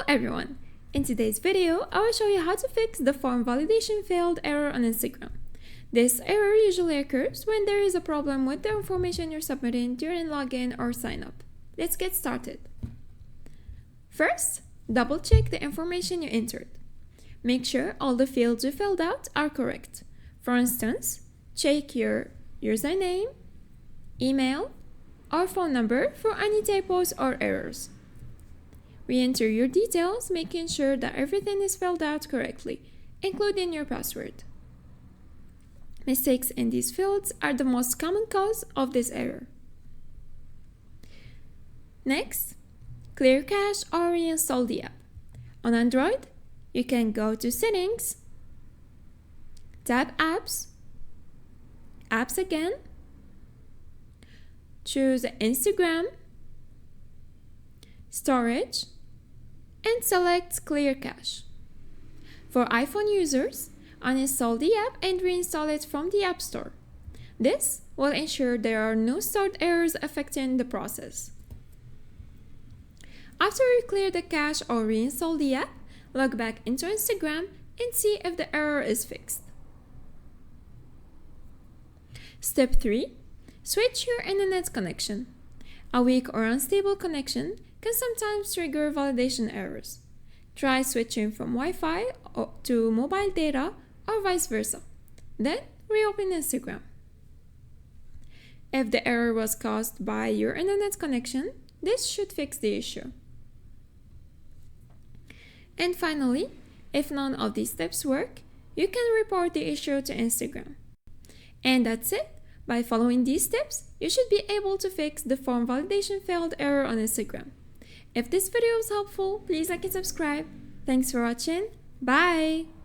everyone! In today's video, I will show you how to fix the form validation failed error on Instagram. This error usually occurs when there is a problem with the information you're submitting during login or sign up. Let's get started. First, double check the information you entered. Make sure all the fields you filled out are correct. For instance, check your username, email, or phone number for any typos or errors. Re-enter your details, making sure that everything is filled out correctly, including your password. Mistakes in these fields are the most common cause of this error. Next, clear cache or reinstall the app. On Android, you can go to Settings, tap Apps, Apps again, choose Instagram, Storage, and select Clear Cache. For iPhone users, uninstall the app and reinstall it from the App Store. This will ensure there are no stored errors affecting the process. After you clear the cache or reinstall the app, log back into Instagram and see if the error is fixed. Step 3. Switch your internet connection. A weak or unstable connection can sometimes trigger validation errors. Try switching from Wi-Fi to mobile data or vice versa. Then reopen Instagram. If the error was caused by your internet connection, this should fix the issue. And finally, if none of these steps work, you can report the issue to Instagram. And that's it. By following these steps, you should be able to fix the form validation failed error on Instagram. If this video was helpful, please like and subscribe. Thanks for watching. Bye!